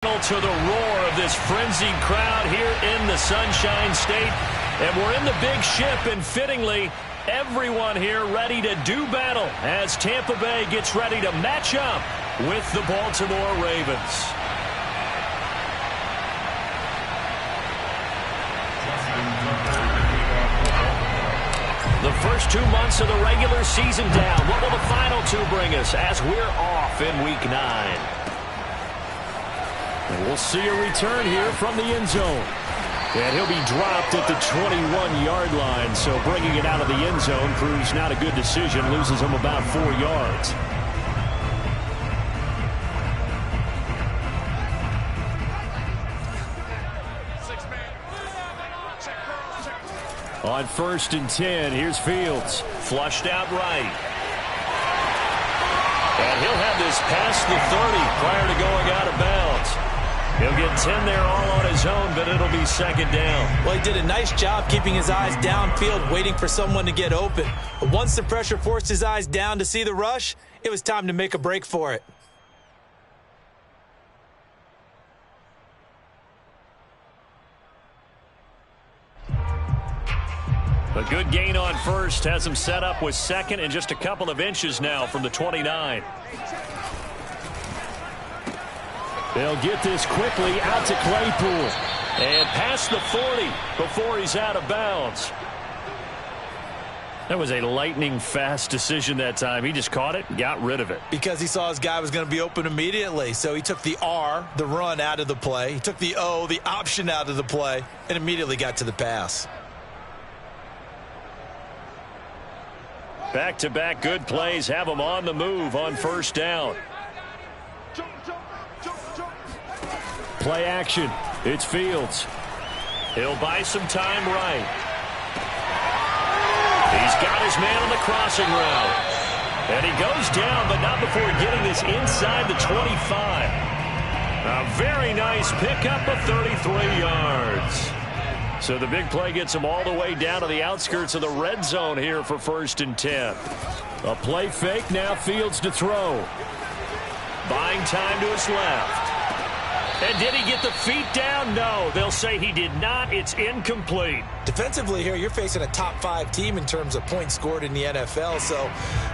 To the roar of this frenzied crowd here in the Sunshine State. And we're in the big ship, and fittingly, everyone here ready to do battle as Tampa Bay gets ready to match up with the Baltimore Ravens. The first 2 months of the regular season down. What will the final two bring us as we're off in Week 9? And we'll see a return here from the end zone. And he'll be dropped at the 21-yard line, so bringing it out of the end zone proves not a good decision, loses him about 4 yards. On 1st and 10, here's Fields. Flushed out right. And he'll have this past the 30 prior to going out of bounds. He'll get 10 there all on his own, but it'll be second down. Well, he did a nice job keeping his eyes downfield, waiting for someone to get open. But once the pressure forced his eyes down to see the rush, it was time to make a break for it. A good gain on first has him set up with second and just a couple of inches now from the 29. They'll get this quickly out to Claypool. And past the 40 before he's out of bounds. That was a lightning-fast decision that time. He just caught it and got rid of it. Because he saw his guy was going to be open immediately. So he took the R, the run, out of the play. He took the O, the option, out of the play, and immediately got to the pass. Back-to-back good plays have him on the move on first down. Play action. It's Fields. He'll buy some time right. He's got his man on the crossing route. And he goes down, but not before getting this inside the 25. A very nice pickup of 33 yards. So the big play gets him all the way down to the outskirts of the red zone here for 1st and 10. A play fake, now Fields to throw. Buying time to his left. And did he get the feet down? No, they'll say he did not. It's incomplete. Defensively here, you're facing a top-5 team in terms of points scored in the NFL. So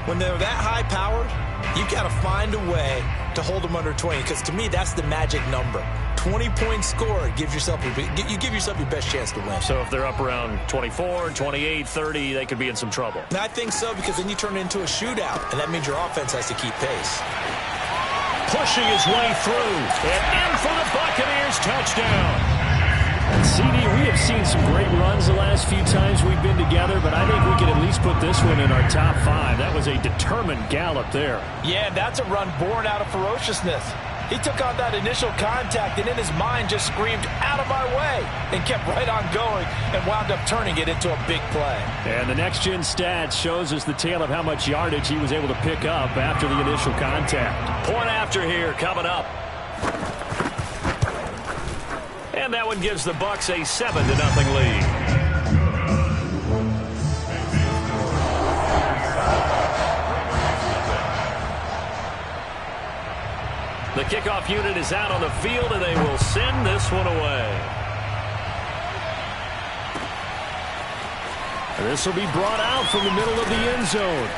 when they're that high-powered, you've got to find a way to hold them under 20. Because to me, that's the magic number. 20 points scored, you give yourself your best chance to win. So if they're up around 24, 28, 30, they could be in some trouble. And I think so, because then you turn it into a shootout, and that means your offense has to keep pace. Pushing his way through, and in for the Buccaneers, touchdown. CD, we have seen some great runs the last few times we've been together, but I think we can at least put this one in our top 5. That was a determined gallop there. Yeah, that's a run born out of ferociousness. He took on that initial contact and in his mind just screamed, "Out of my way," and kept right on going and wound up turning it into a big play. And the next-gen stats shows us the tale of how much yardage he was able to pick up after the initial contact. Point after here coming up. And that one gives the Bucs a 7-0 lead. The kickoff unit is out on the field, and they will send this one away. This will be brought out from the middle of the end zone.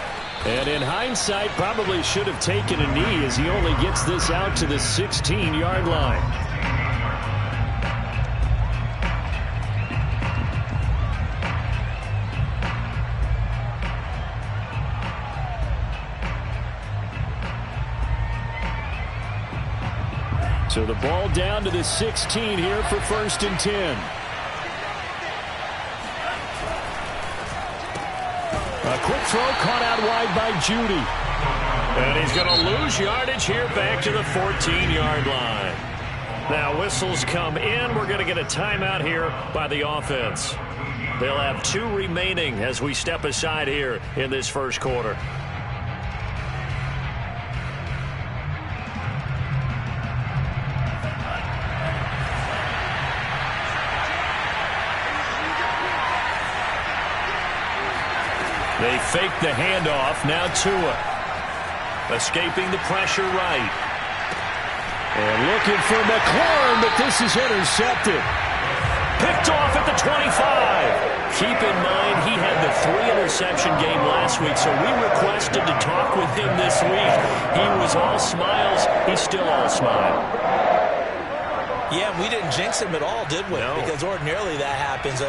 And in hindsight, probably should have taken a knee as he only gets this out to the 16-yard line. So the ball down to the 16 here for 1st and 10. A quick throw caught out wide by Judy. And he's going to lose yardage here back to the 14-yard line. Now whistles come in. We're going to get a timeout here by the offense. They'll have 2 remaining as we step aside here in this first quarter. They fake the handoff. Now Tua. Escaping the pressure right. And looking for McLaurin, but this is intercepted. Picked off at the 25. Keep in mind, he had the 3-interception game last week, so we requested to talk with him this week. He was all smiles. He's still all smile. Yeah, we didn't jinx him at all, did we? No. Because ordinarily that happens.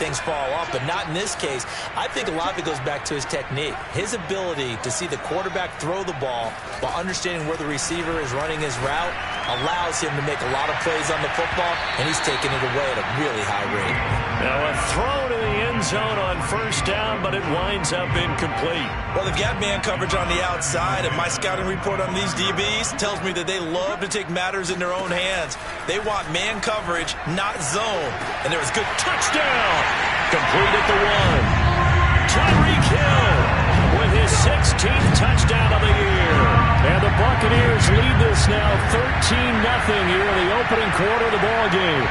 Things fall off, but not in this case. I think a lot of it goes back to his technique. His ability to see the quarterback throw the ball while understanding where the receiver is running his route allows him to make a lot of plays on the football, and he's taking it away at a really high rate. Now a throw to the end zone on first down, but it winds up incomplete. Well, they've got man coverage on the outside, and my scouting report on these DBs tells me that they love to take matters in their own hands. They want man coverage, not zone. And there was good touchdown. Complete at the 1. Tyreek Hill with his 16th touchdown of the year. And the Buccaneers lead this now 13-0 here in the opening quarter of the ball game.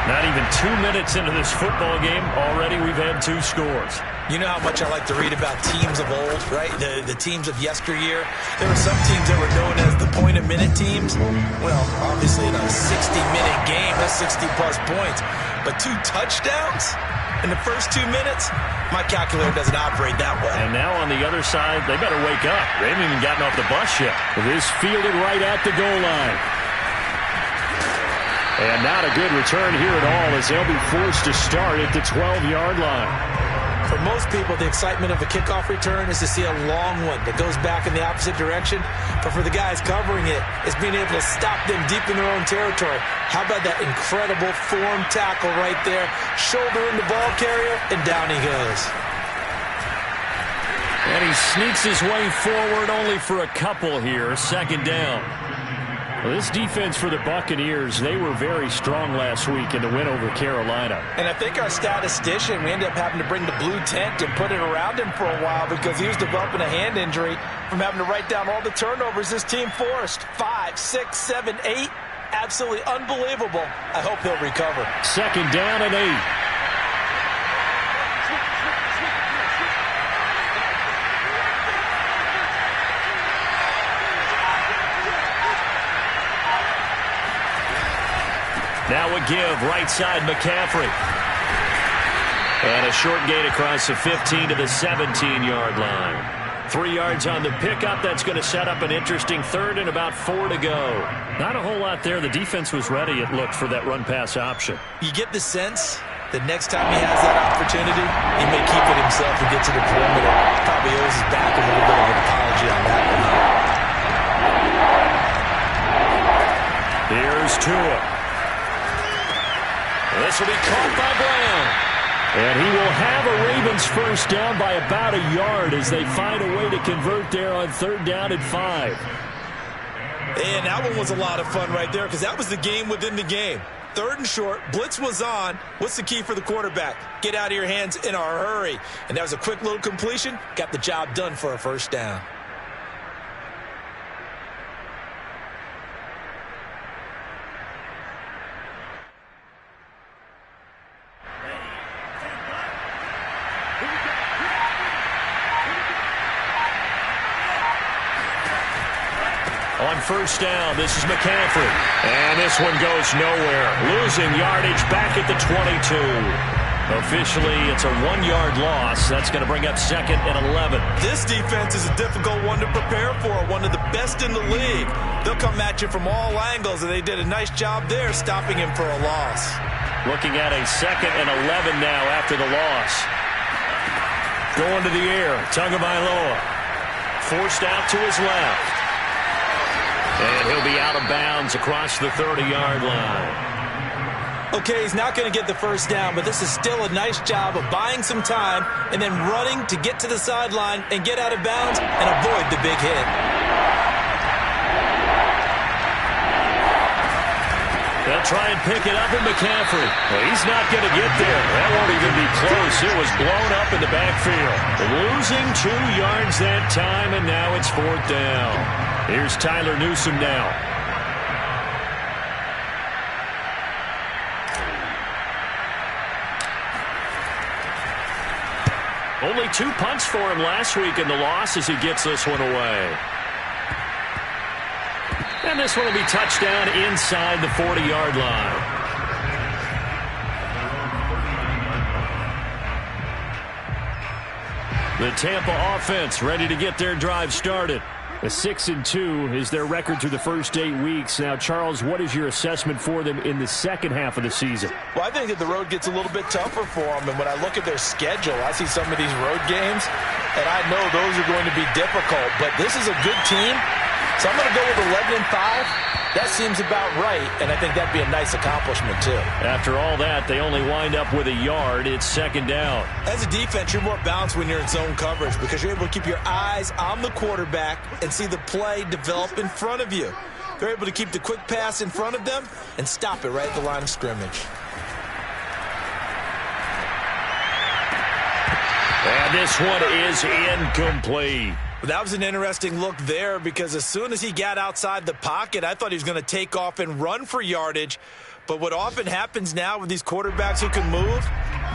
Not even 2 minutes into this football game, already we've had 2 scores. You know how much I like to read about teams of old, right? The teams of yesteryear. There were some teams that were known as the point-a-minute teams. Well, obviously in a 60-minute game, that's 60-plus points. But 2 touchdowns in the first 2 minutes? My calculator doesn't operate that way. And now on the other side, they better wake up. They haven't even gotten off the bus yet. This fielded right at the goal line. And not a good return here at all as they'll be forced to start at the 12-yard line. For most people, the excitement of a kickoff return is to see a long one that goes back in the opposite direction. But for the guys covering it, it's being able to stop them deep in their own territory. How about that incredible form tackle right there? Shoulder in the ball carrier, and down he goes. And he sneaks his way forward only for a couple here. Second down. Well, this defense for the Buccaneers, they were very strong last week in the win over Carolina. And I think our statistician, we ended up having to bring the blue tent and put it around him for a while because he was developing a hand injury from having to write down all the turnovers this team forced. 5, 6, 7, 8. Absolutely unbelievable. I hope he'll recover. Second down and 8. Now a give, right side McCaffrey. And a short gain across the 15 to the 17-yard line. 3 yards on the pickup. That's going to set up an interesting third and about 4 to go. Not a whole lot there. The defense was ready, it looked, for that run-pass option. You get the sense that next time he has that opportunity, he may keep it himself and get to the perimeter. Probably owes his back a little bit of an apology on that one. Here's Tua. This will be caught by Brown. And he will have a Ravens first down by about a yard as they find a way to convert there on 3rd down and 5. And that one was a lot of fun right there because that was the game within the game. 3rd and short, blitz was on. What's the key for the quarterback? Get out of your hands in a hurry. And that was a quick little completion. Got the job done for a first down. On first down, this is McCaffrey. And this one goes nowhere. Losing yardage back at the 22. Officially, it's a 1-yard loss. That's going to bring up 2nd and 11. This defense is a difficult one to prepare for, one of the best in the league. They'll come at you from all angles, and they did a nice job there stopping him for a loss. Looking at a 2nd and 11 now after the loss. Going to the air, Tagovailoa. Forced out to his left. And he'll be out of bounds across the 30-yard line. Okay, he's not going to get the first down, but this is still a nice job of buying some time and then running to get to the sideline and get out of bounds and avoid the big hit. They'll try and pick it up in McCaffrey. Well, he's not going to get there. That won't even be close. It was blown up in the backfield. Losing 2 yards that time, and now it's 4th down. Here's Tyler Newsome now. Only 2 punts for him last week in the loss as he gets this one away. And this one will be touchdown inside the 40-yard line. The Tampa offense ready to get their drive started. A 6-2 is their record through the first 8 weeks. Now, Charles, what is your assessment for them in the second half of the season? Well, I think that the road gets a little bit tougher for them. And when I look at their schedule, I see some of these road games, and I know those are going to be difficult. But this is a good team, so I'm going to go with 11-5. That seems about right, and I think that'd be a nice accomplishment, too. After all that, they only wind up with a yard. It's second down. As a defense, you're more balanced when you're in zone coverage because you're able to keep your eyes on the quarterback and see the play develop in front of you. They're able to keep the quick pass in front of them and stop it right at the line of scrimmage. And this one is incomplete. That was an interesting look there because as soon as he got outside the pocket, I thought he was going to take off and run for yardage. But what often happens now with these quarterbacks who can move,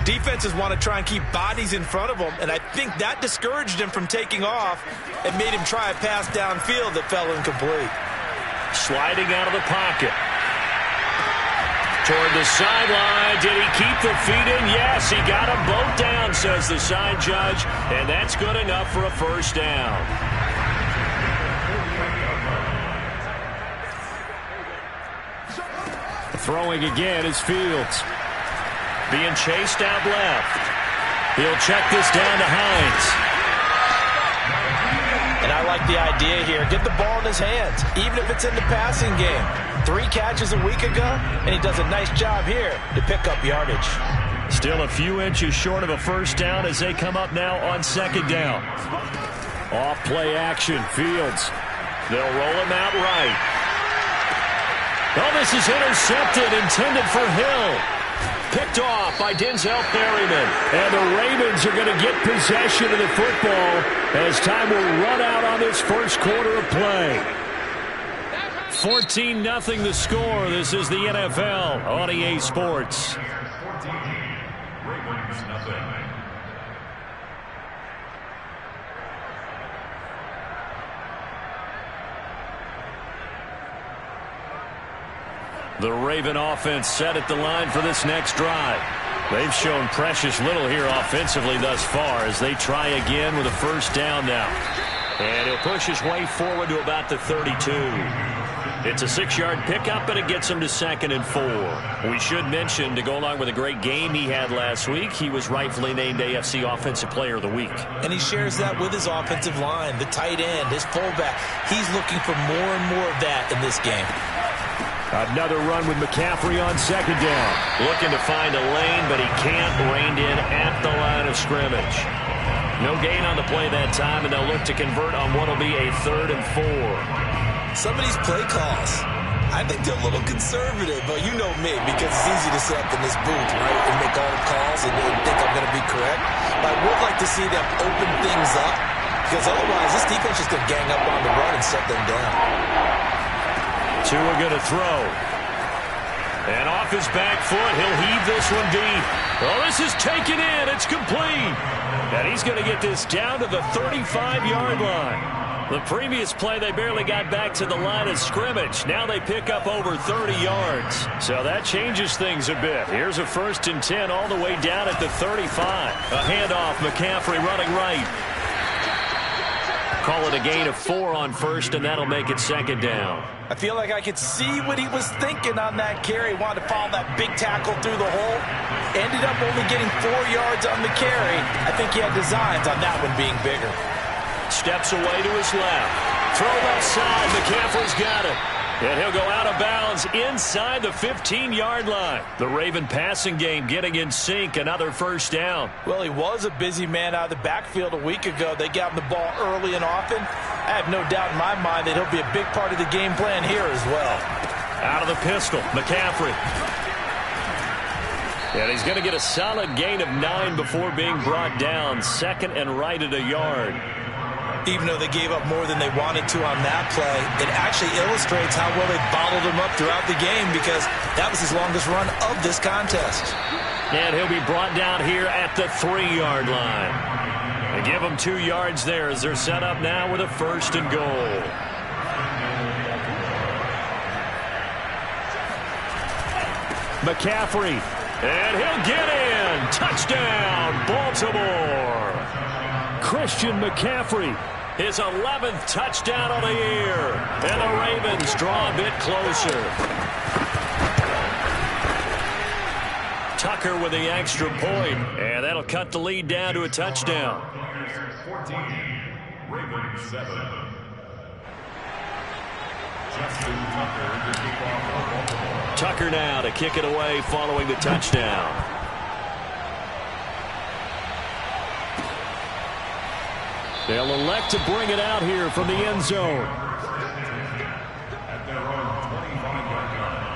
defenses want to try and keep bodies in front of them, and I think that discouraged him from taking off and made him try a pass downfield that fell incomplete. Sliding out of the pocket. Toward the sideline. Did he keep the feet in? Yes, he got them both down, says the side judge, and that's good enough for a first down. Throwing again is Fields. Being chased out left. He'll check this down to Hines. And I like the idea here. Get the ball in his hands, even if it's in the passing game. 3 catches a week ago, and he does a nice job here to pick up yardage. Still a few inches short of a first down as they come up now on second down. Off play action, Fields. They'll roll him out right. Oh, this is intercepted, intended for Hill. Picked off by Denzel Perryman. And the Ravens are going to get possession of the football as time will run out on this first quarter of play. 14-0 the score. This is the NFL on EA Sports. The Raven offense set at the line for this next drive. They've shown precious little here offensively thus far as they try again with a first down now. And he'll push his way forward to about the 32. It's a 6-yard pickup, and it gets him to 2nd and 4. We should mention, to go along with a great game he had last week, he was rightfully named AFC Offensive Player of the Week. And he shares that with his offensive line, the tight end, his fullback. He's looking for more and more of that in this game. Another run with McCaffrey on second down. Looking to find a lane, but he can't. Reined in at the line of scrimmage. No gain on the play that time, and they'll look to convert on what will be a 3rd and 4. Some of these play calls, I think they're a little conservative, but you know me, because it's easy to sit up in this booth, right, and make all the calls and think I'm going to be correct. But I would like to see them open things up, because otherwise this defense is going to gang up on the run and shut them down. Tua going to throw. And off his back foot, he'll heave this one deep. Oh, this is taken in. It's complete. And he's going to get this down to the 35-yard line. The previous play, they barely got back to the line of scrimmage. Now they pick up over 30 yards. So that changes things a bit. Here's a 1st and 10 all the way down at the 35. A handoff, McCaffrey running right. Call it a gain of 4 on first, and that'll make it 2nd down. I feel like I could see what he was thinking on that carry. He wanted to follow that big tackle through the hole. Ended up only getting 4 yards on the carry. I think he had designs on that one being bigger. Steps away to his left. Throw left side. McCaffrey's got it. And he'll go out of bounds inside the 15-yard line. The Raven passing game getting in sync. Another first down. Well, he was a busy man out of the backfield a week ago. They got him the ball early and often. I have no doubt in my mind that he'll be a big part of the game plan here as well. Out of the pistol, McCaffrey. And he's going to get a solid gain of 9 before being brought down. 2nd and right at a yard. Even though they gave up more than they wanted to on that play, it actually illustrates how well they bottled him up throughout the game because that was his longest run of this contest. And he'll be brought down here at the 3-yard line. They give him 2 yards there as they're set up now with a 1st and goal. McCaffrey. And he'll get in. Touchdown, Baltimore. Christian McCaffrey. His 11th touchdown of the year. And the Ravens draw a bit closer. Tucker with the extra point. And that'll cut the lead down to a touchdown. 14, Ravens 7. Tucker now to kick it away following the touchdown. They'll elect to bring it out here from the end zone. At their own 25-yard line.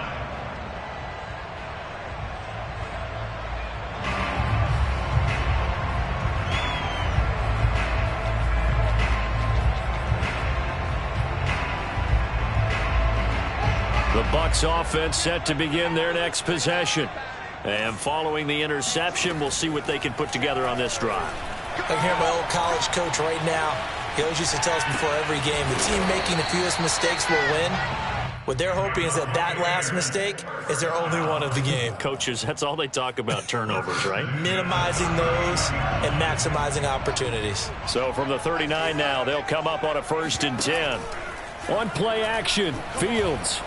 The Bucs offense set to begin their next possession. And following the interception, we'll see what they can put together on this drive. I can hear my old college coach right now. He always used to tell us before every game, the team making the fewest mistakes will win. What they're hoping is that that last mistake is their only one of the game. Coaches, that's all they talk about, turnovers, right? Minimizing those and maximizing opportunities. So from the 39 now, they'll come up on a 1st and 10. On play action, Fields.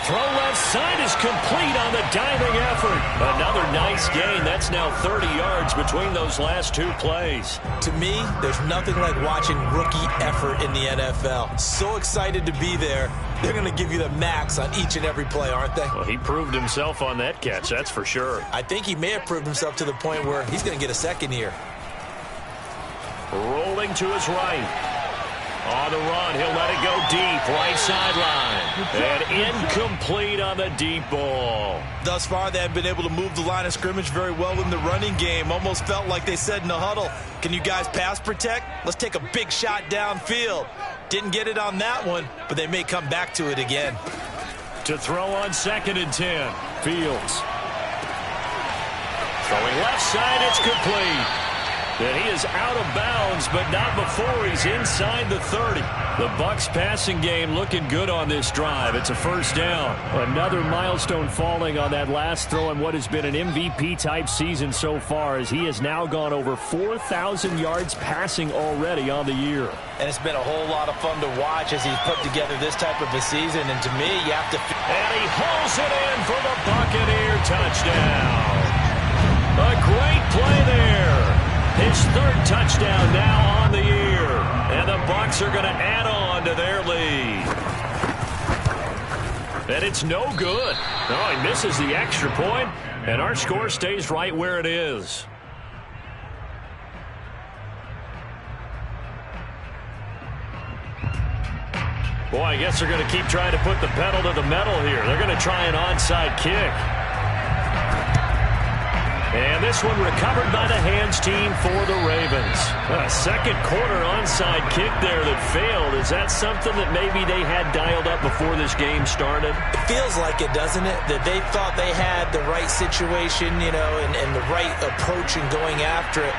Throw left side is complete on the diving effort. Another nice gain. That's now 30 yards between those last 2 plays. To me, there's nothing like watching rookie effort in the NFL. So excited to be there. They're going to give you the max on each and every play, aren't they? Well, he proved himself on that catch, that's for sure. I think he may have proved himself to the point where he's going to get a second year. Rolling to his right. On the run, he'll let it go deep, right sideline. And incomplete on the deep ball. Thus far, they have been able to move the line of scrimmage very well in the running game. Almost felt like they said in the huddle, can you guys pass protect? Let's take a big shot downfield. Didn't get it on that one, but they may come back to it again. To throw on 2nd and 10, Fields. Throwing left side, it's complete. And he is out of bounds, but not before he's inside the 30. The Bucs passing game looking good on this drive. It's a 1st down. Another milestone falling on that last throw in what has been an MVP-type season so far, as he has now gone over 4,000 yards passing already on the year. And it's been a whole lot of fun to watch as he's put together this type of a season. And to me, you have to... And he hauls it in for the Buccaneer touchdown. A great play there. His 3rd touchdown now on the year. And the Bucs are going to add on to their lead. And it's no good. Oh, he misses the extra point, and our score stays right where it is. Boy, I guess they're going to keep trying to put the pedal to the metal here. They're going to try an onside kick. And this one recovered by the hands team for the Ravens. A 2nd quarter onside kick there that failed. Is that something that maybe they had dialed up before this game started? It feels like it, doesn't it? That they thought they had the right situation, you know, and the right approach in going after it.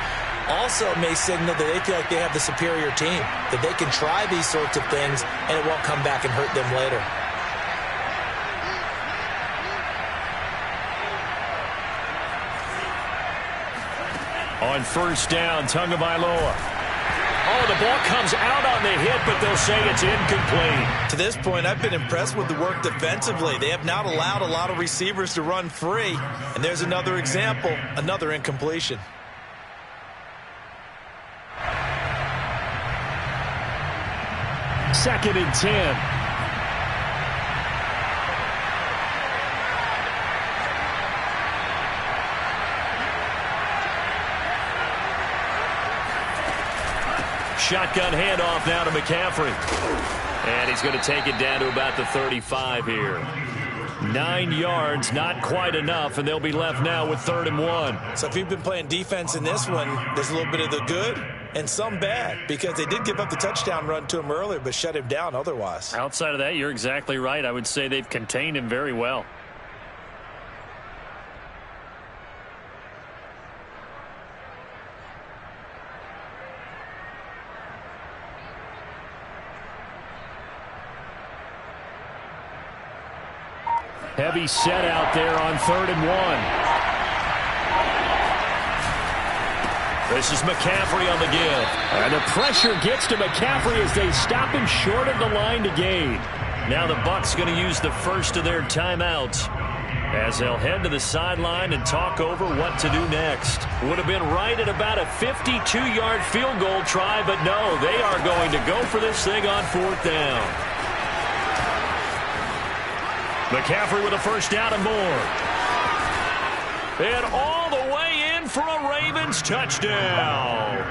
Also may signal that they feel like they have the superior team, that they can try these sorts of things and it won't come back and hurt them later. On 1st down, Tagovailoa. Oh, the ball comes out on the hit, but they'll say it's incomplete. To this point, I've been impressed with the work defensively. They have not allowed a lot of receivers to run free. And there's another example, another incompletion. Second and 10. Shotgun handoff now to McCaffrey. And he's going to take it down to about the 35 here. 9 yards, not quite enough, and they'll be left now with 3rd and 1. So if you've been playing defense in this one, there's a little bit of the good and some bad, because they did give up the touchdown run to him earlier, but shut him down otherwise. Outside of that, you're exactly right. I would say they've contained him very well. Heavy set out there on 3rd and 1. This is McCaffrey on the give. And the pressure gets to McCaffrey as they stop him short of the line to gain. Now the Bucs going to use the first of their timeouts as they'll head to the sideline and talk over what to do next. Would have been right at about a 52-yard field goal try, but no, they are going to go for this thing on 4th down. McCaffrey with a first down and more. And all the way in for a Ravens touchdown.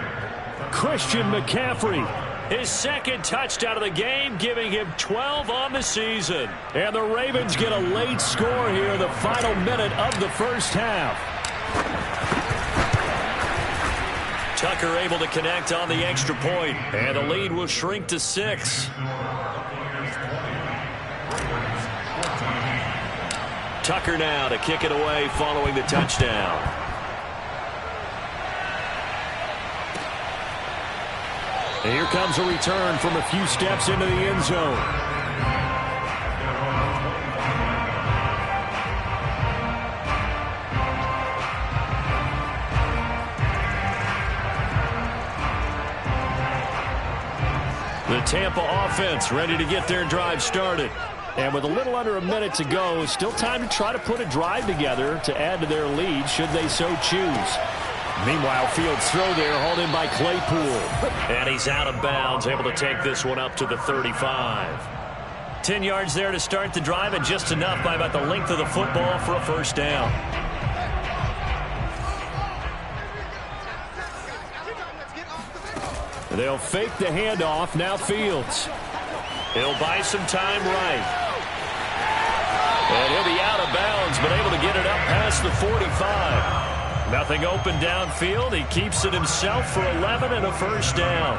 Christian McCaffrey. His second touchdown of the game, giving him 12 on the season. And the Ravens get a late score here in the final minute of the first half. Tucker able to connect on the extra point, and the lead will shrink to 6. Tucker now to kick it away following the touchdown. And here comes a return from a few steps into the end zone. The Tampa offense ready to get their drive started. And with a little under a minute to go, still time to try to put a drive together to add to their lead should they so choose. Meanwhile, Fields' throw there hauled in by Claypool. And he's out of bounds, able to take this one up to the 35. 10 yards there to start the drive, and just enough by about the length of the football for a first down. They'll fake the handoff. Now Fields. He'll buy some time right. And he'll be out of bounds, but able to get it up past the 45. Nothing open downfield. He keeps it himself for 11 and a first down.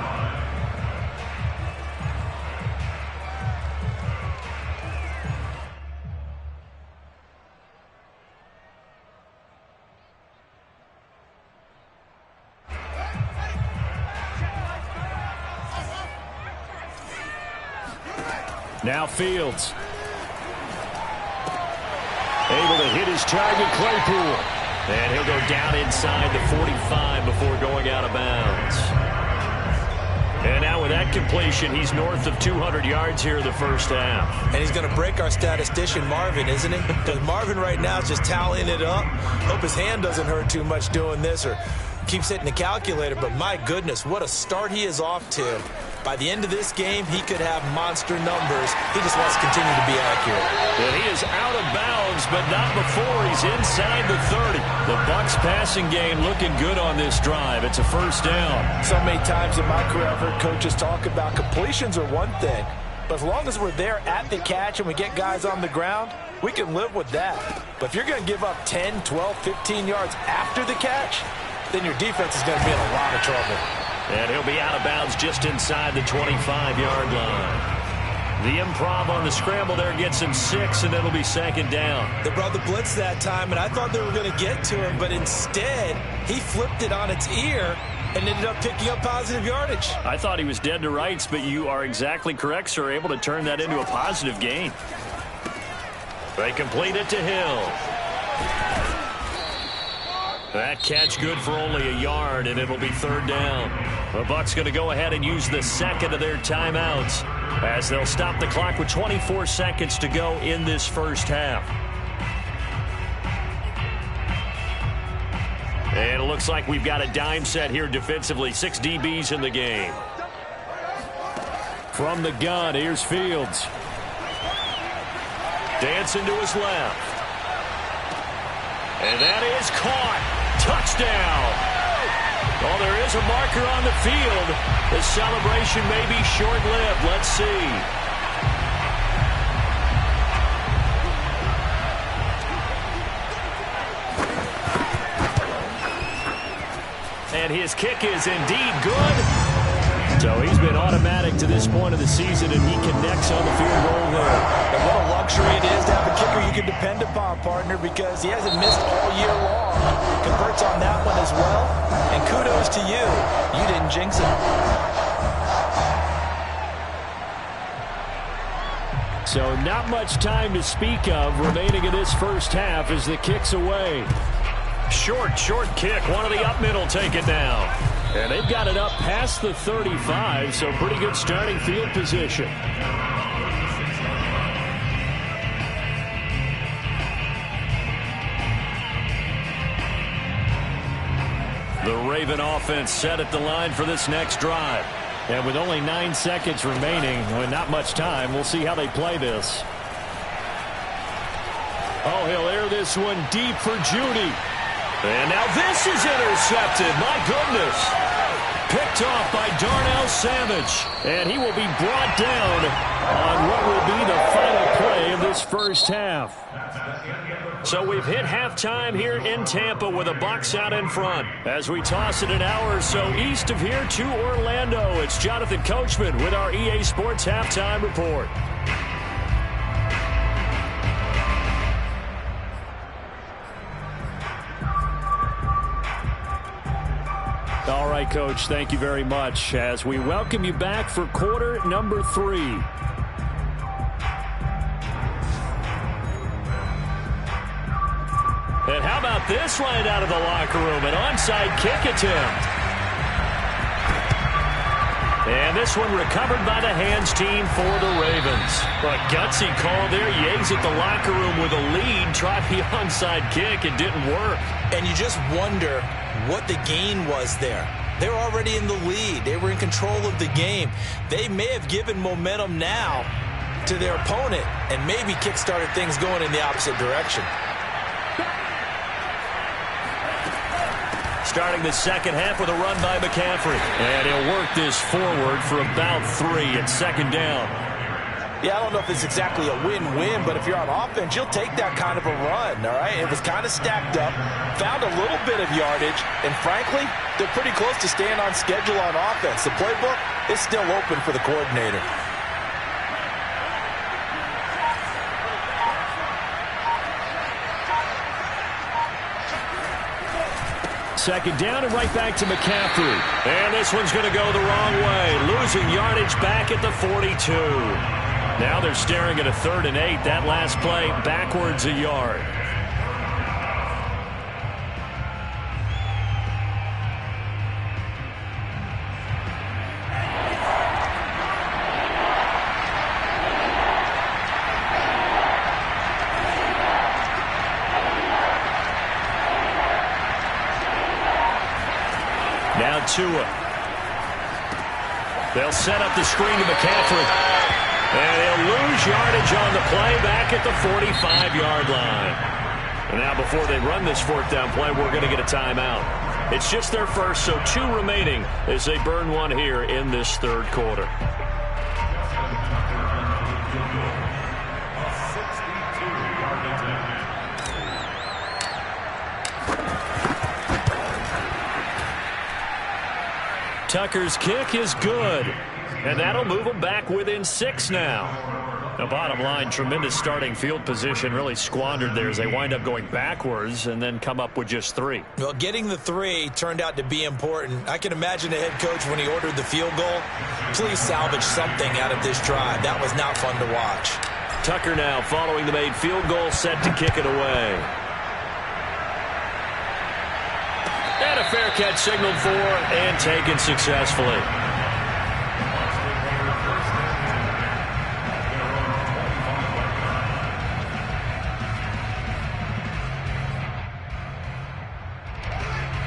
Now Fields. Able to hit his target, Claypool. And he'll go down inside the 45 before going out of bounds. And now with that completion, he's north of 200 yards here in the first half. And he's going to break our statistician, Marvin, isn't he? Because Marvin right now is just tallying it up. Hope his hand doesn't hurt too much doing this or keeps hitting the calculator. But my goodness, what a start he is off to. By the end of this game, he could have monster numbers. He just wants to continue to be accurate. And he is out of bounds, but not before he's inside the 30. The Bucs passing game looking good on this drive. It's a first down. So many times in my career, I've heard coaches talk about completions are one thing. But as long as we're there at the catch and we get guys on the ground, we can live with that. But if you're going to give up 10, 12, 15 yards after the catch, then your defense is going to be in a lot of trouble. And he'll be out of bounds just inside the 25-yard line. The improv on the scramble there gets him 6, and it'll be second down. They brought the blitz that time, and I thought they were going to get to him, but instead he flipped it on its ear and ended up picking up positive yardage. I thought he was dead to rights, but you are exactly correct, sir. Able to turn that into a positive gain. They complete it to Hill. That catch good for only a yard, and it'll be third down. The Bucs going to go ahead and use the second of their timeouts as they'll stop the clock with 24 seconds to go in this first half. And it looks like we've got a dime set here defensively. 6 DBs in the game. From the gun, here's Fields. Dancing to his left. And that is caught. Touchdown. Well, there is a marker on the field. The celebration may be short-lived. Let's see. And his kick is indeed good. So he's been automatic to this point of the season, and he connects on the field goal there. And what a luxury it is to have a kicker you can depend upon, partner, because he hasn't missed all year long. Converts on that one as well. And kudos to you. You didn't jinx it. So not much time to speak of remaining in this first half as the kick's away. Short kick. One of the up middle take it now. And they've got it up past the 35, so pretty good starting field position. The Raven offense set at the line for this next drive. And with only 9 seconds remaining, with not much time, we'll see how they play this. Oh, he'll air this one deep for Judy. And now this is intercepted. My goodness. Picked off by Darnell Savage. And he will be brought down on what will be the final play of this first half. So we've hit halftime here in Tampa with the Bucs out in front. As we toss it an hour or so east of here to Orlando, it's Jonathan Coachman with our EA Sports Halftime Report. All right, Coach, thank you very much as we welcome you back for quarter number 3. And how about this right out of the locker room? An onside kick attempt. And this one recovered by the hands team for the Ravens. A gutsy call there. Yates at the locker room with a lead. Tried the onside kick. It didn't work. And you just wonder what the gain was there. They were already in the lead. They were in control of the game. They may have given momentum now to their opponent and maybe kick-started things going in the opposite direction. Starting the second half with a run by McCaffrey. And he'll work this forward for about 3 at second down. Yeah, I don't know if it's exactly a win-win, but if you're on offense, you'll take that kind of a run, all right? It was kind of stacked up, found a little bit of yardage, and frankly, they're pretty close to staying on schedule on offense. The playbook is still open for the coordinator. Second down and right back to McCaffrey. And this one's going to go the wrong way. Losing yardage back at the 42. Now they're staring at a 3rd and 8. That last play backwards a yard. Now Tua. They'll set up the screen to McCaffrey. And he'll lose yardage on the play back at the 45-yard line. And now before they run this 4th down play, we're going to get a timeout. It's just their first, so 2 remaining as they burn one here in this 3rd quarter. Tucker's kick is good. And that'll move them back within 6 now. The bottom line, tremendous starting field position, really squandered there as they wind up going backwards and then come up with just 3. Well, getting the 3 turned out to be important. I can imagine the head coach when he ordered the field goal. Please salvage something out of this drive. That was not fun to watch. Tucker now following the made field goal, set to kick it away. And a fair catch signaled for and taken successfully.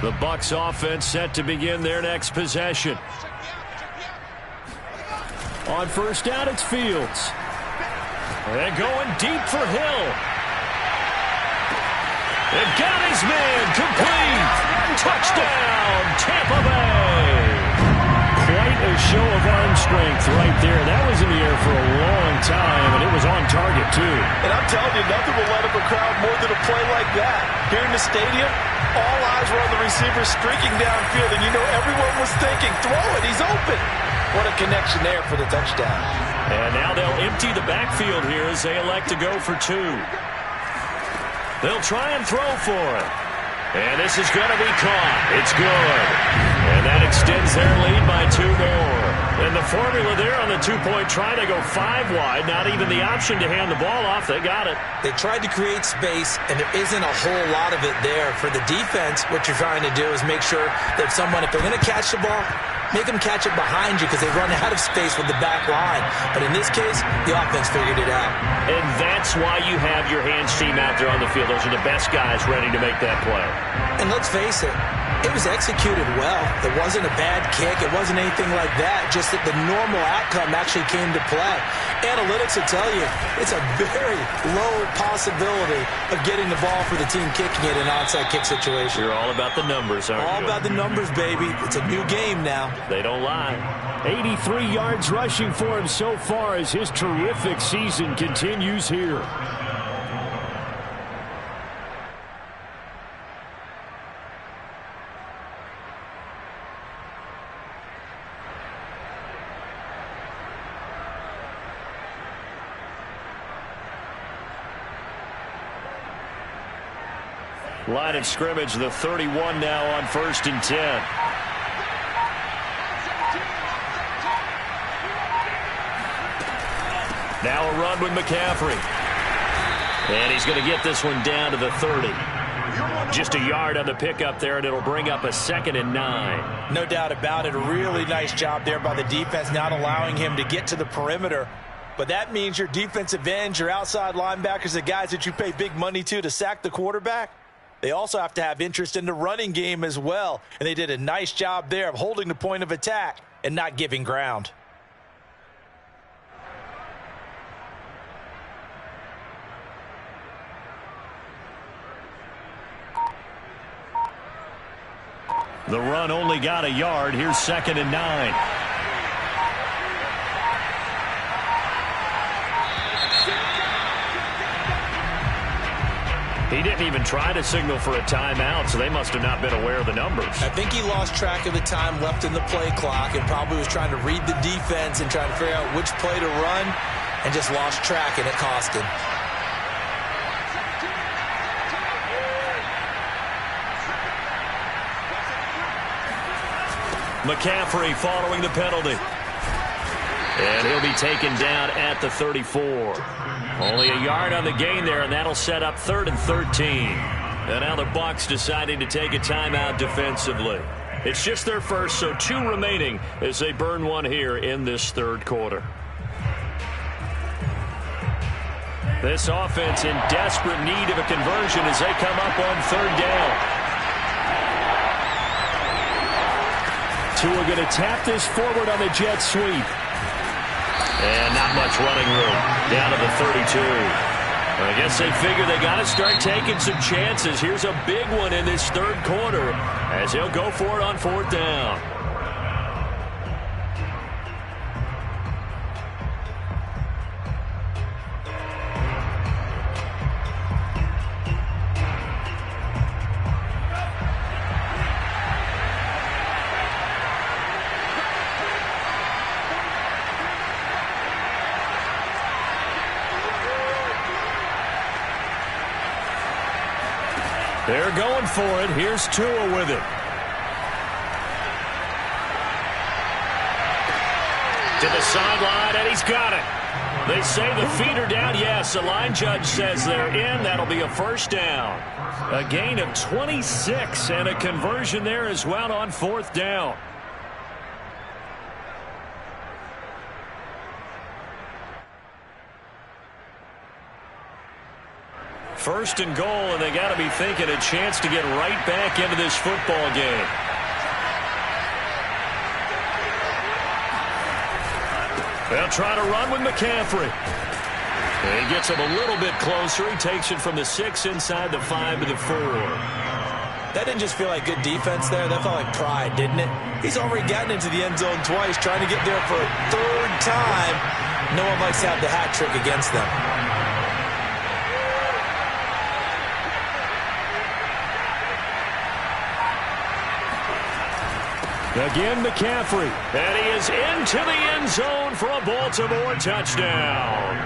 The Bucs offense set to begin their next possession. On first down, it's Fields. They're going deep for Hill. They've got his man complete. Touchdown, Tampa Bay. Quite a show of arm strength right there. That was in the air for a long time, and it was on target, too. And I'm telling you, nothing will let up a crowd more than a play like that. Here in the stadium, all eyes were on the receiver streaking downfield, and you know everyone was thinking, throw it, he's open. What a connection there for the touchdown. And now they'll empty the backfield here as they elect to go for 2. They'll try and throw for it. And this is going to be caught. It's good. And that extends their lead by 2 more. And the formula there on the two-point try to go 5 wide. Not even the option to hand the ball off. They got it. They tried to create space, and there isn't a whole lot of it there. For the defense, what you're trying to do is make sure that someone, if they're going to catch the ball, make them catch it behind you because they run out of space with the back line. But in this case, the offense figured it out. And that's why you have your hands team out there on the field. Those are the best guys ready to make that play. And let's face it, it was executed well. It wasn't a bad kick. It wasn't anything like that. Just that the normal outcome actually came to play. Analytics will tell you it's a very low possibility of getting the ball for the team kicking it in an onside kick situation. You're all about the numbers, aren't you? All about the numbers, baby. It's a new game now. They don't lie. 83 yards rushing for him so far as his terrific season continues here. Line of scrimmage, the 31 now on 1st and 10. Now a run with McCaffrey. And he's going to get this one down to the 30. Just a yard on the pickup there, and it'll bring up a 2nd and 9. No doubt about it. A really nice job there by the defense, not allowing him to get to the perimeter. But that means your defensive ends, your outside linebackers, the guys that you pay big money to sack the quarterback, they also have to have interest in the running game as well. And they did a nice job there of holding the point of attack and not giving ground. The run only got a yard. Here's 2nd and 9. He didn't even try to signal for a timeout, so they must have not been aware of the numbers. I think he lost track of the time left in the play clock and probably was trying to read the defense and trying to figure out which play to run and just lost track, and it cost him. McCaffrey following the penalty. And he'll be taken down at the 34. Only a yard on the gain there, and that'll set up 3rd and 13. And now the Bucs deciding to take a timeout defensively. It's just their first, so 2 remaining as they burn one here in this 3rd quarter. This offense in desperate need of a conversion as they come up on 3rd down. Tua going to tap this forward on the jet sweep. And not much running room. Down to the 32. I guess they figure they got to start taking some chances. Here's a big one in this 3rd quarter as he'll go for it on 4th down. They're going for it. Here's Tua with it. To the sideline, and he's got it. They say the feet are down. Yes, the line judge says they're in. That'll be a 1st down. A gain of 26 and a conversion there as well on 4th down. First and goal, and they got to be thinking a chance to get right back into this football game. They'll try to run with McCaffrey. And he gets him a little bit closer. He takes it from the 6 inside the 5 to the 4. That didn't just feel like good defense there. That felt like pride, didn't it? He's already gotten into the end zone twice, trying to get there for a 3rd time. No one likes to have the hat trick against them. Again, McCaffrey. And he is into the end zone for a Baltimore touchdown.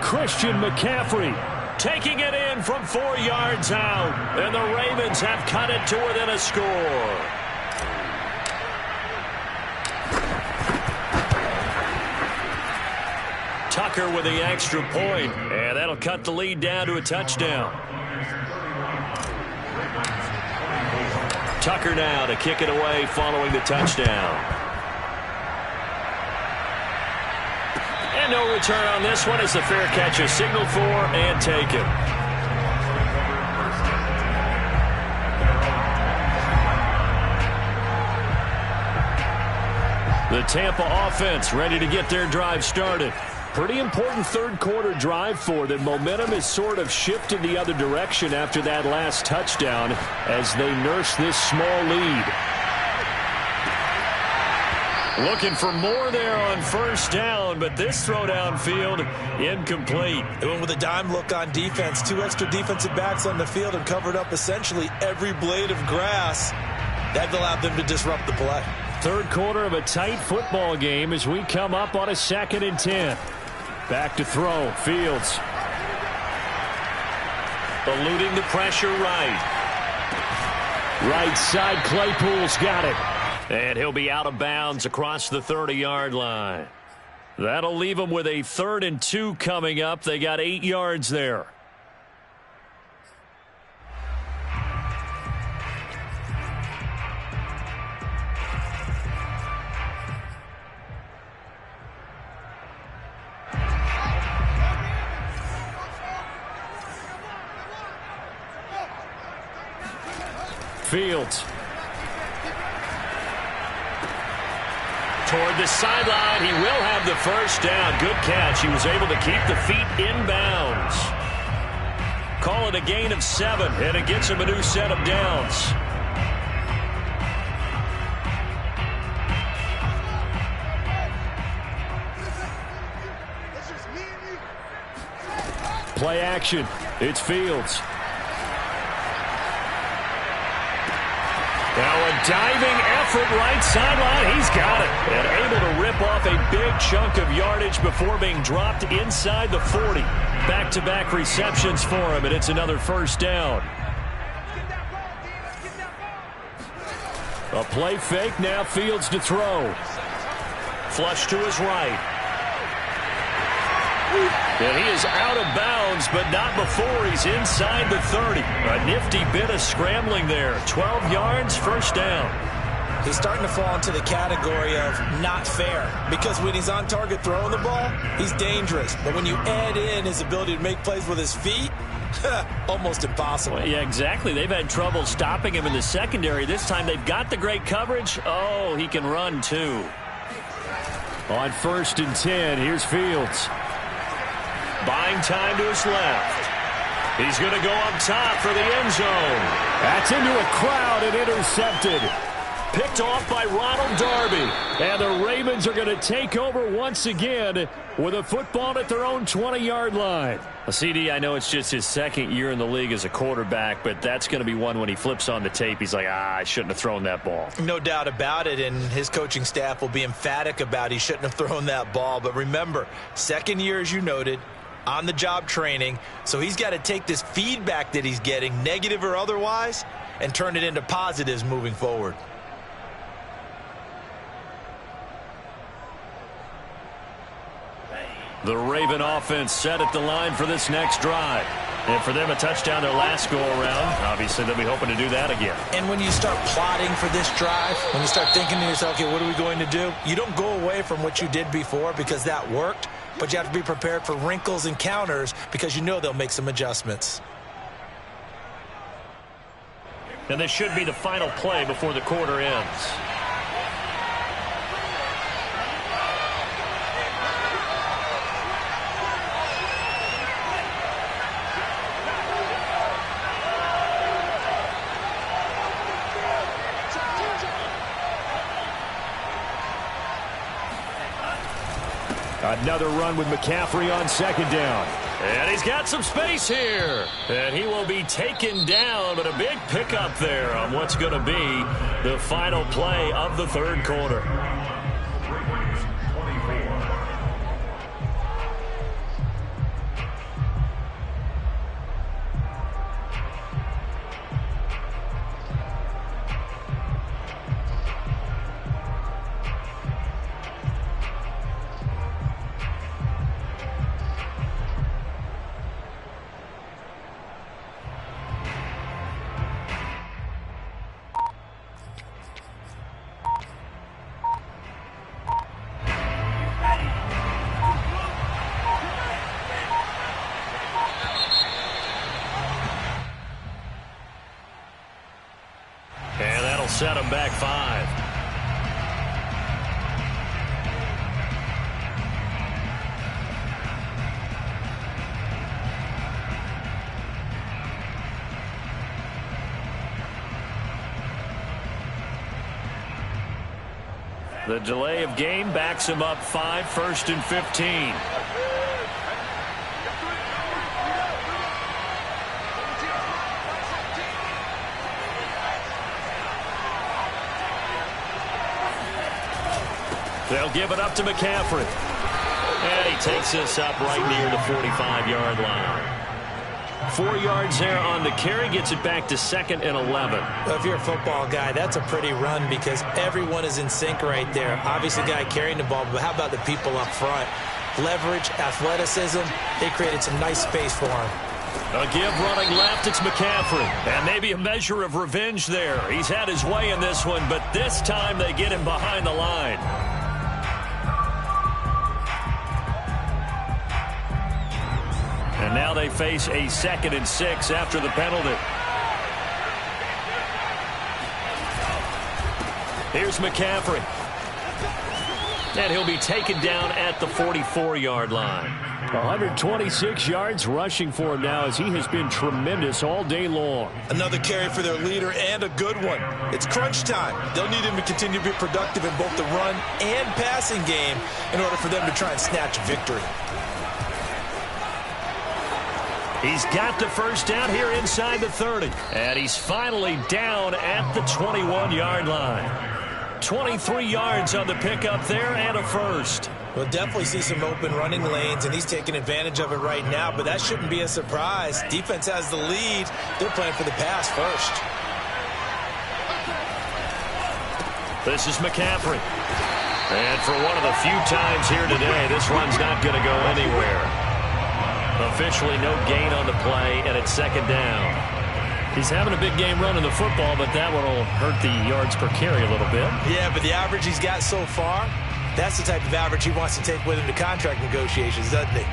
Christian McCaffrey taking it in from 4 yards out. And the Ravens have cut it to within a score. Tucker with the extra point, and that'll cut the lead down to a touchdown. Tucker now to kick it away following the touchdown. And no return on this one as the fair catch is signaled for and taken. The Tampa offense ready to get their drive started. Pretty important third quarter drive for them. Momentum has sort of shifted the other direction after that last touchdown as they nurse this small lead. Looking for more there on first down, but this throw downfield incomplete. They went with a dime look on defense. 2 extra defensive backs on the field and covered up essentially every blade of grass. That allowed them to disrupt the play. Third quarter of a tight football game as we come up on a 2nd and 10. Back to throw. Fields. Eluding the pressure right. Right side, Claypool's got it. And he'll be out of bounds across the 30-yard line. That'll leave them with a 3rd and 2 coming up. They got 8 yards there. Fields. Toward the sideline. He will have the first down. Good catch. He was able to keep the feet inbounds. Call it a gain of 7, and it gets him a new set of downs. Play action. It's Fields. Now a diving effort right sideline. He's got it. And able to rip off a big chunk of yardage before being dropped inside the 40. Back-to-back receptions for him, and it's another first down. A play fake. Now Fields to throw. Flush to his right. And he is out of bounds, but not before he's inside the 30. A nifty bit of scrambling there. 12 yards, first down. He's starting to fall into the category of not fair, because when he's on target throwing the ball, he's dangerous. But when you add in his ability to make plays with his feet, almost impossible. Well, yeah, exactly. They've had trouble stopping him in the secondary. This time they've got the great coverage. Oh, he can run too. On 1st and 10, here's Fields. Buying time to his left. He's going to go up top for the end zone. That's into a crowd and intercepted. Picked off by Ronald Darby. And the Ravens are going to take over once again with a football at their own 20-yard line. CD, I know it's just his 2nd year in the league as a quarterback, but that's going to be one when he flips on the tape. He's like, I shouldn't have thrown that ball. No doubt about it, and his coaching staff will be emphatic about he shouldn't have thrown that ball. But remember, 2nd year, as you noted, on-the-job training, so he's got to take this feedback that he's getting, negative or otherwise, and turn it into positives moving forward. The Raven offense set at the line for this next drive. And for them, a touchdown their last go-around. Obviously, they'll be hoping to do that again. And when you start plotting for this drive, when you start thinking to yourself, okay, what are we going to do? You don't go away from what you did before because that worked, but you have to be prepared for wrinkles and counters because you know they'll make some adjustments. And this should be the final play before the quarter ends. Another run with McCaffrey on 2nd down. And he's got some space here. And he will be taken down, but a big pickup there on what's going to be the final play of the 3rd quarter. set him back 5. The delay of game backs him up 5, 1st and 15. They'll give it up to McCaffrey. And he takes this up right near the 45-yard line. 4 yards there on the carry, gets it back to 2nd and 11. Well, if you're a football guy, that's a pretty run because everyone is in sync right there. Obviously, the guy carrying the ball, but how about the people up front? Leverage, athleticism, they created some nice space for him. A give running left, it's McCaffrey. And maybe a measure of revenge there. He's had his way in this one, but this time they get him behind the line. And now they face a 2nd and 6 after the penalty. Here's McCaffrey. And he'll be taken down at the 44-yard line. 126 yards rushing for him now as he has been tremendous all day long. Another carry for their leader and a good one. It's crunch time. They'll need him to continue to be productive in both the run and passing game in order for them to try and snatch victory. He's got the first down here inside the 30. And he's finally down at the 21-yard line. 23 yards on the pickup there and a first. We'll definitely see some open running lanes, and he's taking advantage of it right now, but that shouldn't be a surprise. Defense has the lead. They're playing for the pass first. This is McCaffrey. And for one of the few times here today, this run's not going to go anywhere. Officially no gain on the play, and it's 2nd down. He's having a big game running the football, but that one will hurt the yards per carry a little bit. Yeah, but the average he's got so far, that's the type of average he wants to take with him to contract negotiations, doesn't he?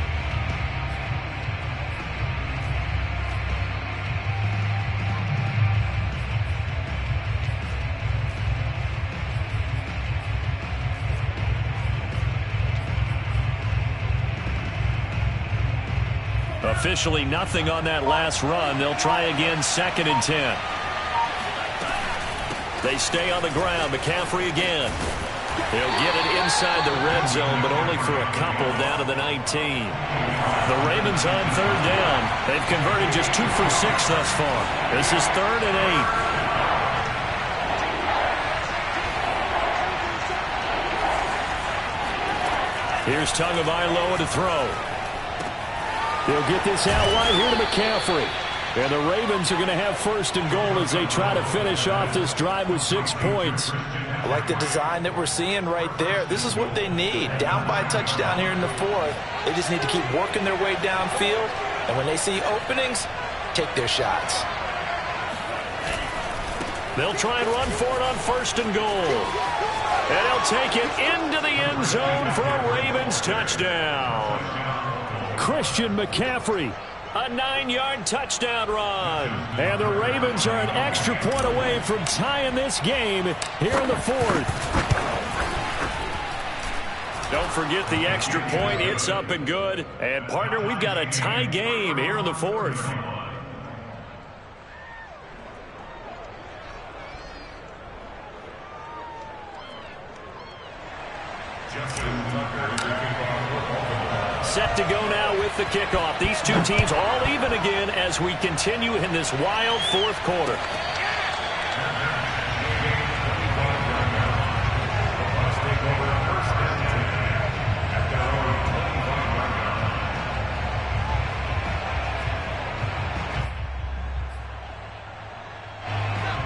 Officially nothing on that last run. They'll try again 2nd and 10. They stay on the ground. McCaffrey again. He'll get it inside the red zone, but only for a couple down to the 19. The Ravens on 3rd down. They've converted just 2 for 6 thus far. This is 3rd and 8. Here's Tagovailoa to throw. They'll get this out wide here to McCaffrey. And the Ravens are going to have 1st and goal as they try to finish off this drive with 6 points. I like the design that we're seeing right there. This is what they need. Down by a touchdown here in the 4th. They just need to keep working their way downfield. And when they see openings, take their shots. They'll try and run for it on 1st and goal. And they'll take it into the end zone for a Ravens touchdown. Christian McCaffrey, a 9-yard touchdown run. And the Ravens are an extra point away from tying this game here in the 4th. Don't forget the extra point. It's up and good. And, partner, we've got a tie game here in the 4th. Set to go now with the kickoff. These two teams all even again as we continue in this wild 4th quarter.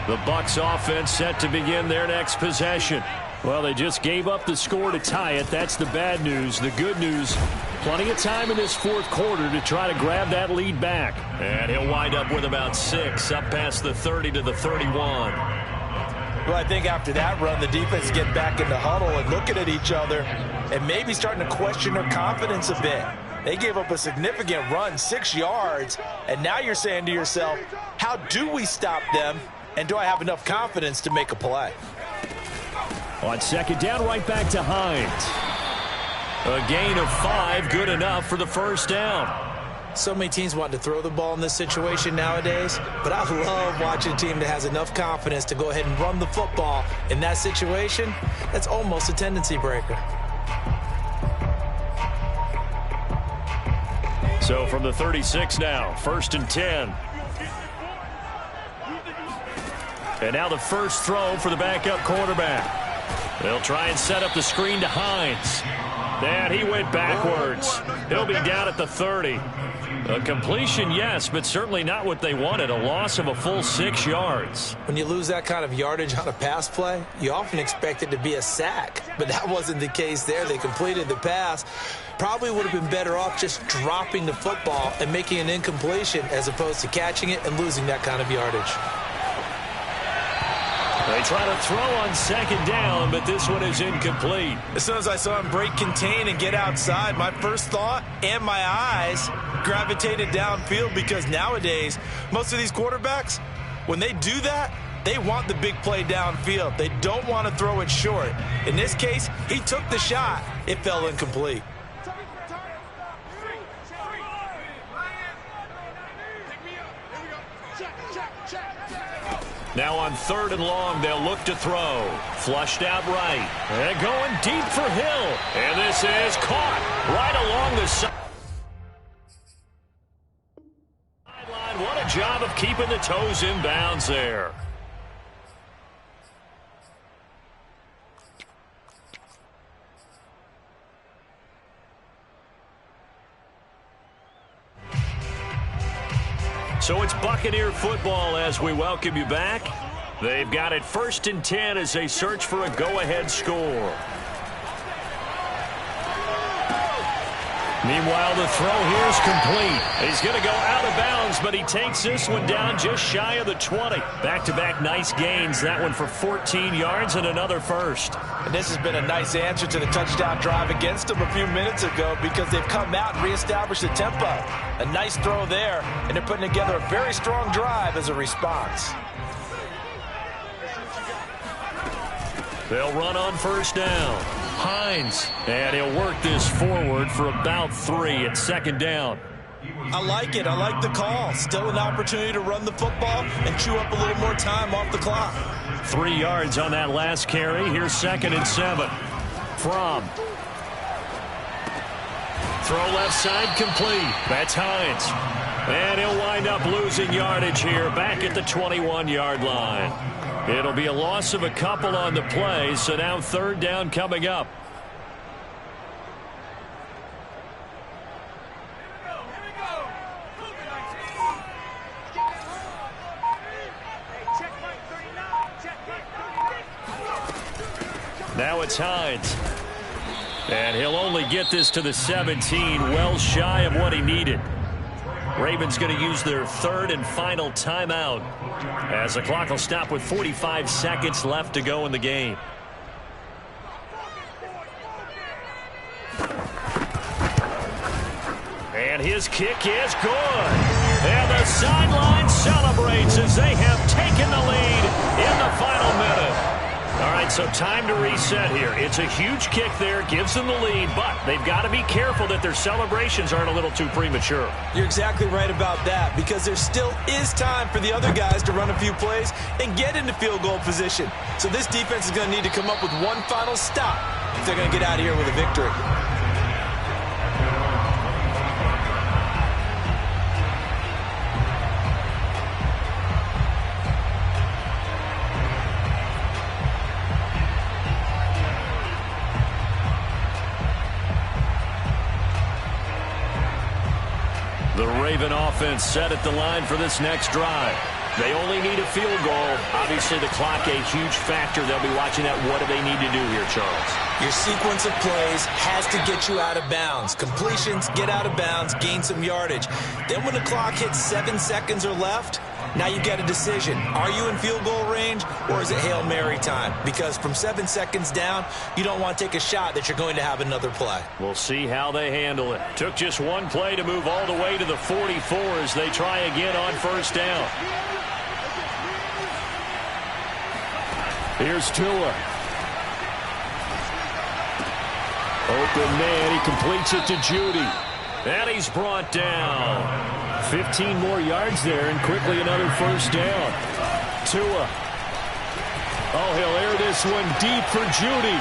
The Bucs offense set to begin their next possession. Well, they just gave up the score to tie it. That's the bad news. The good news, plenty of time in this 4th quarter to try to grab that lead back. And he'll wind up with about 6 up past the 30 to the 31. Well, I think after that run, the defense get back in the huddle and looking at each other and maybe starting to question their confidence a bit. They gave up a significant run, 6 yards, and now you're saying to yourself, how do we stop them And do I have enough confidence to make a play? On second down, right back to Hines. A gain of 5, good enough for the first down. So many teams want to throw the ball in this situation nowadays, but I love watching a team that has enough confidence to go ahead and run the football in that situation. That's almost a tendency breaker. So from the 36 now, 1st and 10. And now the first throw for the backup quarterback. They'll try and set up the screen to Hines. And he went backwards. He'll be down at the 30. A completion, yes, but certainly not what they wanted. A loss of a full 6 yards. When you lose that kind of yardage on a pass play, you often expect it to be a sack. But that wasn't the case there. They completed the pass. Probably would have been better off just dropping the football and making an incompletion as opposed to catching it and losing that kind of yardage. They try to throw on second down, but this one is incomplete. As soon as I saw him break contain and get outside, my first thought and my eyes gravitated downfield, because nowadays, most of these quarterbacks, when they do that, they want the big play downfield. They don't want to throw it short. In this case, he took the shot. It fell incomplete. Now on 3rd and long, they'll look to throw. Flushed out right. And going deep for Hill. And this is caught right along the sideline. What a job of keeping the toes in bounds there. So it's Buccaneer football as we welcome you back. They've got it 1st and 10 as they search for a go-ahead score. Meanwhile, the throw here is complete. He's going to go out of bounds, but he takes this one down just shy of the 20. Back-to-back nice gains. That one for 14 yards and another first. And this has been a nice answer to the touchdown drive against them a few minutes ago, because they've come out and reestablished the tempo. A nice throw there, and they're putting together a very strong drive as a response. They'll run on first down. Hines, and he'll work this forward for about 3 at second down. I like it. I like the call. Still an opportunity to run the football and chew up a little more time off the clock. 3 yards on that last carry. Here's 2nd and 7. From. Throw left side complete. That's Hines. And he'll wind up losing yardage here back at the 21-yard line. It'll be a loss of a couple on the play, so now 3rd down coming up. Now it's Hines. And he'll only get this to the 17, well shy of what he needed. Ravens going to use their 3rd and final timeout as the clock will stop with 45 seconds left to go in the game. And his kick is good. And the sideline celebrates as they have taken the lead in the final minute. All right, so time to reset here. It's a huge kick there, gives them the lead, but they've got to be careful that their celebrations aren't a little too premature. You're exactly right about that, because there still is time for the other guys to run a few plays and get into field goal position. So this defense is going to need to come up with one final stop if they're going to get out of here with a victory. The Raven offense set at the line for this next drive. They only need a field goal. Obviously, the clock a huge factor. They'll be watching that. What do they need to do here, Charles? Your sequence of plays has to get you out of bounds. Completions, get out of bounds, gain some yardage. Then when the clock hits 7 seconds or left, now you get a decision. Are you in field goal range, or is it Hail Mary time? Because from 7 seconds down, you don't want to take a shot that you're going to have another play. We'll see how they handle it. Took just one play to move all the way to the 44 as they try again on first down. Here's Tua. Open man, he completes it to Judy. And he's brought down. 15 more yards there, and quickly another first down. Tua. Oh, he'll air this one deep for Judy.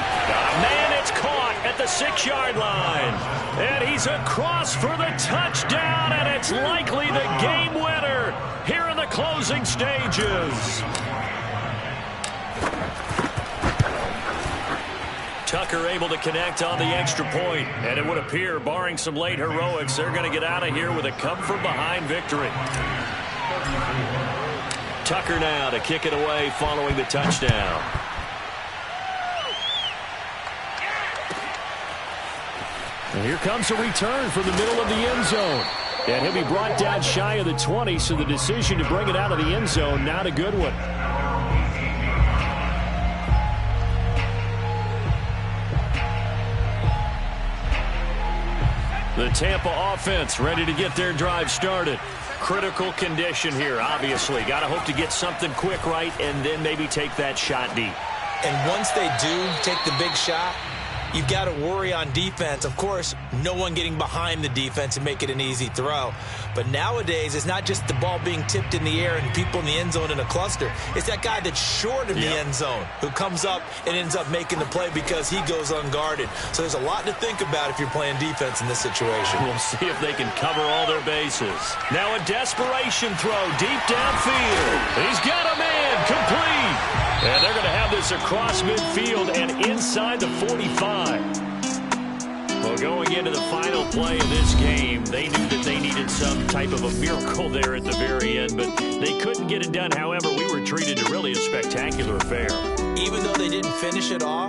Man, it's caught at the 6-yard line. And he's across for the touchdown, and it's likely the game winner here in the closing stages. Tucker able to connect on the extra point, and it would appear, barring some late heroics, they're going to get out of here with a come-from-behind victory. Tucker now to kick it away following the touchdown. And here comes a return from the middle of the end zone. And he'll be brought down shy of the 20, so the decision to bring it out of the end zone, not a good one. The Tampa offense ready to get their drive started. Critical condition here, obviously. Got to hope to get something quick right and then maybe take that shot deep. And once they do take the big shot, you've got to worry on defense. Of course, no one getting behind the defense and make it an easy throw. But nowadays, it's not just the ball being tipped in the air and people in the end zone in a cluster. It's that guy that's short of the end zone who comes up and ends up making the play because he goes unguarded. So there's a lot to think about if you're playing defense in this situation. We'll see if they can cover all their bases. Now a desperation throw deep downfield. He's got a man complete. And they're going to have this across midfield and inside the 45. Well, going into the final play of this game, they knew that they needed some type of a miracle there at the very end, but they couldn't get it done. However, we were treated to really a spectacular affair. Even though they didn't finish it off,